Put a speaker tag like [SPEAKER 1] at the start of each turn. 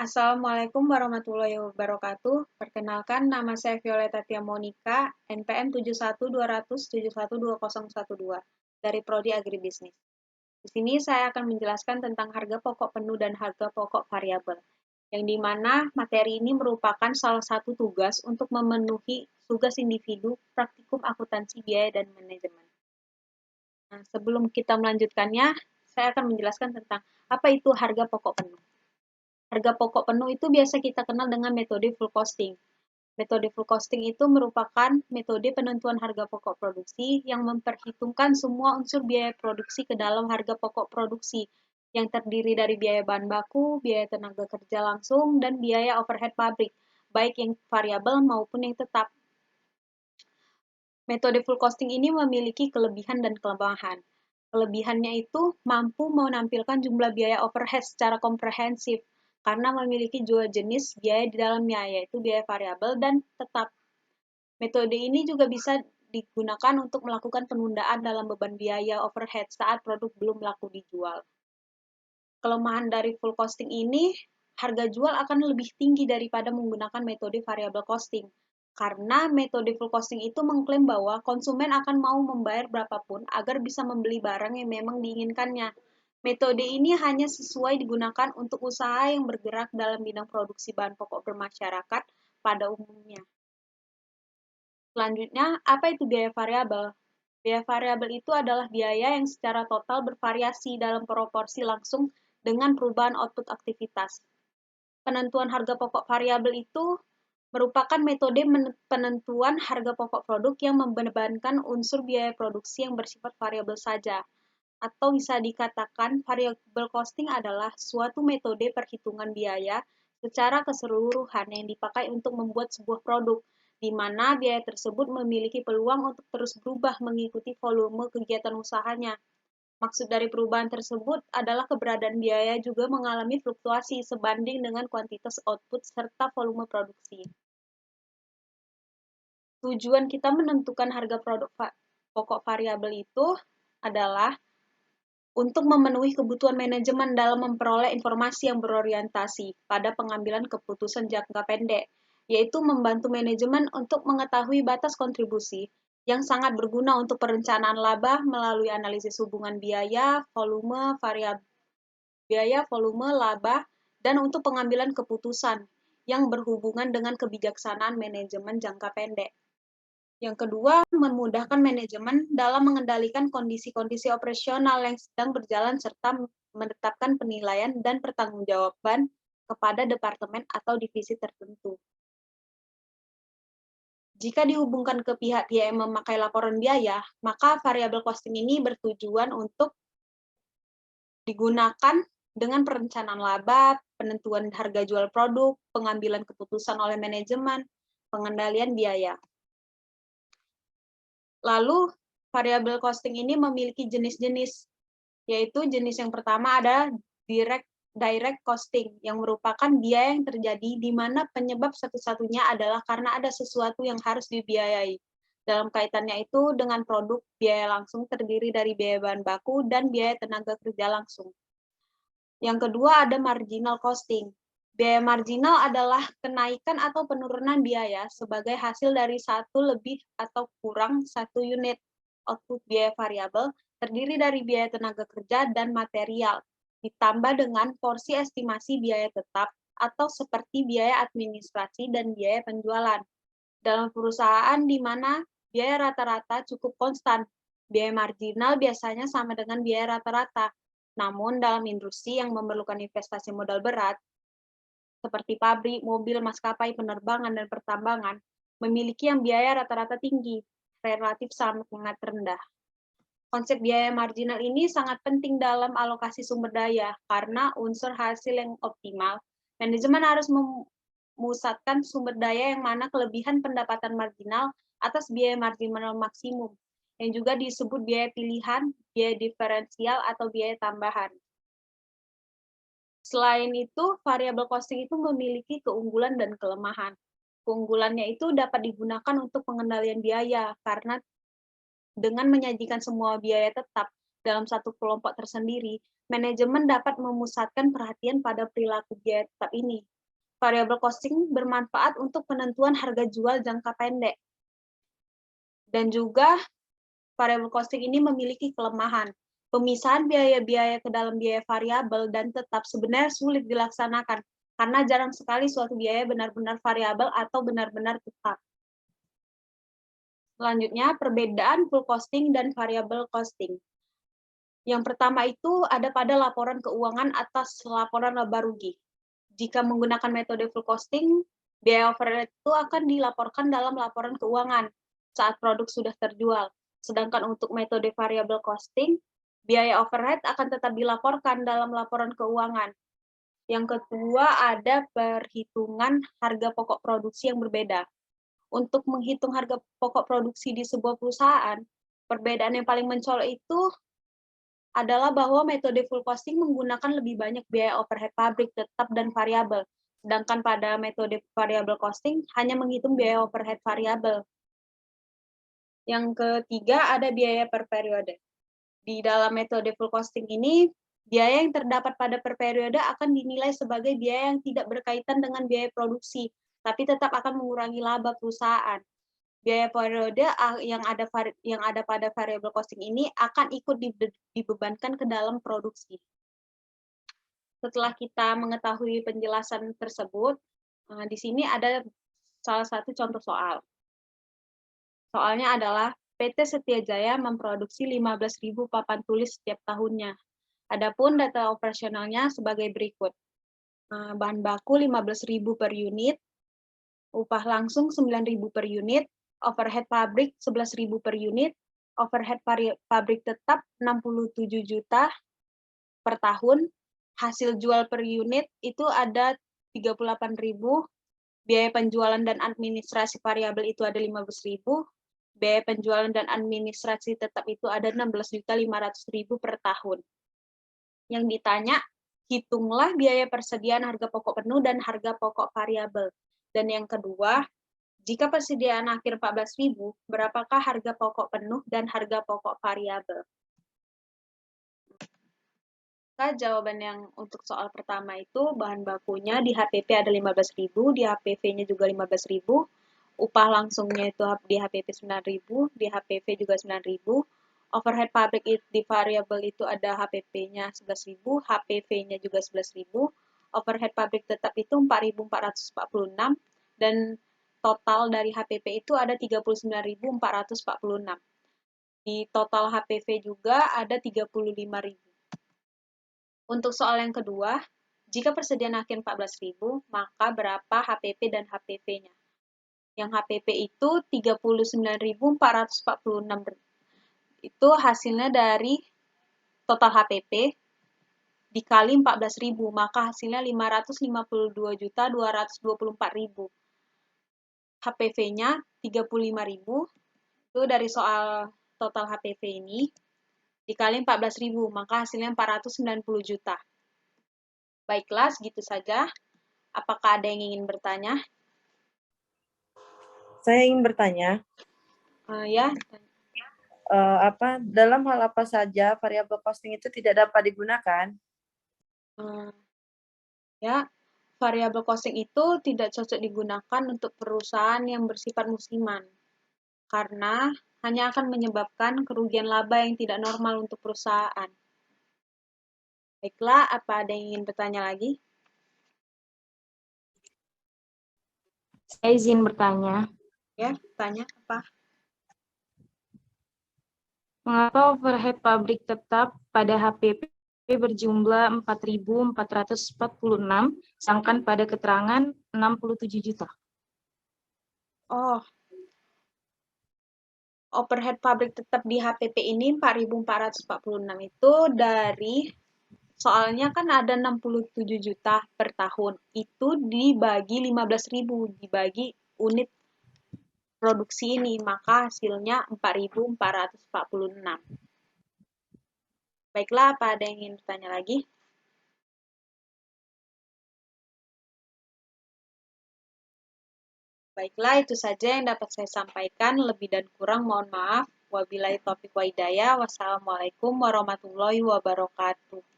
[SPEAKER 1] Assalamualaikum warahmatullahi wabarakatuh. Perkenalkan, nama saya Violeta Tia Monica, NPM 71200712 dari Prodi Agribisnis. Di sini saya akan menjelaskan tentang harga pokok penuh dan harga pokok variabel, yang di mana materi ini merupakan salah satu tugas untuk memenuhi tugas individu praktikum akuntansi biaya dan manajemen. Nah, sebelum kita melanjutkannya, saya akan menjelaskan tentang apa itu harga pokok penuh. Harga pokok penuh itu biasa kita kenal dengan metode full costing. Metode full costing itu merupakan metode penentuan harga pokok produksi yang memperhitungkan semua unsur biaya produksi ke dalam harga pokok produksi, yang terdiri dari biaya bahan baku, biaya tenaga kerja langsung, dan biaya overhead pabrik, baik yang variabel maupun yang tetap. Metode full costing ini memiliki kelebihan dan kelemahan. Kelebihannya itu mampu menampilkan jumlah biaya overhead secara komprehensif karena memiliki dua jenis biaya di dalamnya, yaitu biaya variabel dan tetap. Metode ini juga bisa digunakan untuk melakukan penundaan dalam beban biaya overhead saat produk belum laku dijual. Kelemahan dari full costing ini, harga jual akan lebih tinggi daripada menggunakan metode variable costing. Karena metode full costing itu mengklaim bahwa konsumen akan mau membayar berapapun agar bisa membeli barang yang memang diinginkannya. Metode ini hanya sesuai digunakan untuk usaha yang bergerak dalam bidang produksi bahan pokok bermasyarakat pada umumnya. Selanjutnya, apa itu biaya variabel? Biaya variabel itu adalah biaya yang secara total bervariasi dalam proporsi langsung dengan perubahan output aktivitas. Penentuan harga pokok variabel itu merupakan metode penentuan harga pokok produk yang membebankan unsur biaya produksi yang bersifat variabel saja. Atau bisa dikatakan variable costing adalah suatu metode perhitungan biaya secara keseluruhan yang dipakai untuk membuat sebuah produk, di mana biaya tersebut memiliki peluang untuk terus berubah mengikuti volume kegiatan usahanya. Maksud dari perubahan tersebut adalah keberadaan biaya juga mengalami fluktuasi sebanding dengan kuantitas output serta volume produksi. Tujuan kita menentukan harga produk pokok variabel itu adalah untuk memenuhi kebutuhan manajemen dalam memperoleh informasi yang berorientasi pada pengambilan keputusan jangka pendek, yaitu membantu manajemen untuk mengetahui batas kontribusi yang sangat berguna untuk perencanaan laba melalui analisis hubungan biaya, volume, laba, dan untuk pengambilan keputusan yang berhubungan dengan kebijaksanaan manajemen jangka pendek. Yang kedua, memudahkan manajemen dalam mengendalikan kondisi-kondisi operasional yang sedang berjalan serta menetapkan penilaian dan pertanggungjawaban kepada departemen atau divisi tertentu. Jika dihubungkan ke pihak-pihak yang memakai laporan biaya, maka variabel costing ini bertujuan untuk digunakan dengan perencanaan laba, penentuan harga jual produk, pengambilan keputusan oleh manajemen, pengendalian biaya. Lalu, variabel costing ini memiliki jenis-jenis, yaitu jenis yang pertama ada direct costing, yang merupakan biaya yang terjadi di mana penyebab satu-satunya adalah karena ada sesuatu yang harus dibiayai. Dalam kaitannya itu dengan produk, biaya langsung terdiri dari biaya bahan baku dan biaya tenaga kerja langsung. Yang kedua ada marginal costing. Biaya marginal adalah kenaikan atau penurunan biaya sebagai hasil dari satu lebih atau kurang satu unit output biaya variabel terdiri dari biaya tenaga kerja dan material, ditambah dengan porsi estimasi biaya tetap atau seperti biaya administrasi dan biaya penjualan. Dalam perusahaan di mana biaya rata-rata cukup konstan, biaya marginal biasanya sama dengan biaya rata-rata. Namun dalam industri yang memerlukan investasi modal berat, seperti pabrik, mobil, maskapai, penerbangan, dan pertambangan, memiliki yang biaya rata-rata tinggi, relatif sangat rendah. Konsep biaya marginal ini sangat penting dalam alokasi sumber daya, karena unsur hasil yang optimal, manajemen harus memusatkan sumber daya yang mana kelebihan pendapatan marginal atas biaya marginal maksimum, yang juga disebut biaya pilihan, biaya diferensial, atau biaya tambahan. Selain itu, variable costing itu memiliki keunggulan dan kelemahan. Keunggulannya itu dapat digunakan untuk pengendalian biaya, karena dengan menyajikan semua biaya tetap, dalam satu kelompok tersendiri, manajemen dapat memusatkan perhatian pada perilaku biaya tetap ini. Variable costing bermanfaat untuk penentuan harga jual jangka pendek. Dan juga variable costing ini memiliki kelemahan. Pemisahan biaya-biaya ke dalam biaya variabel dan tetap sebenarnya sulit dilaksanakan karena jarang sekali suatu biaya benar-benar variabel atau benar-benar tetap. Selanjutnya, perbedaan full costing dan variable costing. Yang pertama itu ada pada laporan keuangan atas laporan laba rugi. Jika menggunakan metode full costing, biaya overhead itu akan dilaporkan dalam laporan keuangan saat produk sudah terjual. Sedangkan untuk metode variable costing, biaya overhead akan tetap dilaporkan dalam laporan keuangan. Yang kedua, ada perhitungan harga pokok produksi yang berbeda. Untuk menghitung harga pokok produksi di sebuah perusahaan, perbedaan yang paling mencolok itu adalah bahwa metode full costing menggunakan lebih banyak biaya overhead pabrik tetap dan variabel, sedangkan pada metode variable costing hanya menghitung biaya overhead variabel. Yang ketiga ada biaya per periode. Di dalam metode full costing ini, biaya yang terdapat pada per periode akan dinilai sebagai biaya yang tidak berkaitan dengan biaya produksi, tapi tetap akan mengurangi laba perusahaan. Biaya periode yang ada pada variable costing ini akan ikut dibebankan ke dalam produksi. Setelah kita mengetahui penjelasan tersebut, di sini ada salah satu contoh soal. Soalnya adalah PT Setia Jaya memproduksi 15.000 papan tulis setiap tahunnya. Adapun data operasionalnya sebagai berikut. Bahan baku 15.000 per unit, upah langsung 9.000 per unit, overhead pabrik 11.000 per unit, overhead pabrik tetap 67 juta per tahun, hasil jual per unit itu ada 38.000, biaya penjualan dan administrasi variabel itu ada 15.000, biaya penjualan dan administrasi tetap itu ada 16.500.000 per tahun. Yang ditanya, hitunglah biaya persediaan harga pokok penuh dan harga pokok variabel. Dan yang kedua, jika persediaan akhir 14.000, berapakah harga pokok penuh dan harga pokok variabel? Maka jawaban yang untuk soal pertama itu bahan bakunya di HPP ada 15.000, di HPV-nya juga 15.000, upah langsungnya itu di HPP 9.000, di HPV juga 9.000, overhead pabrik di variabel itu ada HPP-nya 11.000, HPV-nya juga 11.000, overhead pabrik tetap itu 4.446, dan total dari HPP itu ada 39.446. Di total HPV juga ada 35.000. Untuk soal yang kedua, jika persediaan akhir 14.000, maka berapa HPP dan HPV-nya? Yang HPP itu 39.446. Itu hasilnya dari total HPP dikali 14.000, maka hasilnya 552.224.000. HPV-nya 35.000, itu dari soal total HPV ini, dikali 14.000, maka hasilnya 490 juta. Baiklah, segitu saja. Apakah ada yang ingin bertanya?
[SPEAKER 2] Saya ingin bertanya,
[SPEAKER 1] Ya.
[SPEAKER 2] dalam hal apa saja variabel costing itu tidak dapat digunakan?
[SPEAKER 1] Ya, variabel costing itu tidak cocok digunakan untuk perusahaan yang bersifat musiman, karena hanya akan menyebabkan kerugian laba yang tidak normal untuk perusahaan. Baiklah, apa ada yang ingin bertanya lagi?
[SPEAKER 3] Saya izin bertanya.
[SPEAKER 1] Ya, tanya apa?
[SPEAKER 3] Mengapa overhead pabrik tetap pada HPP berjumlah 4.446, sedangkan pada keterangan 67 juta?
[SPEAKER 1] Oh, overhead pabrik tetap di HPP ini 4.446 itu dari soalnya kan ada 67 juta per tahun. Itu dibagi 15.000, dibagi unit produksi ini, maka hasilnya 4.446. Baiklah, apa ada yang ingin bertanya lagi? Baiklah, itu saja yang dapat saya sampaikan. Lebih dan kurang mohon maaf. Wabillahi taufiq wa hidayah. Wassalamualaikum warahmatullahi wabarakatuh.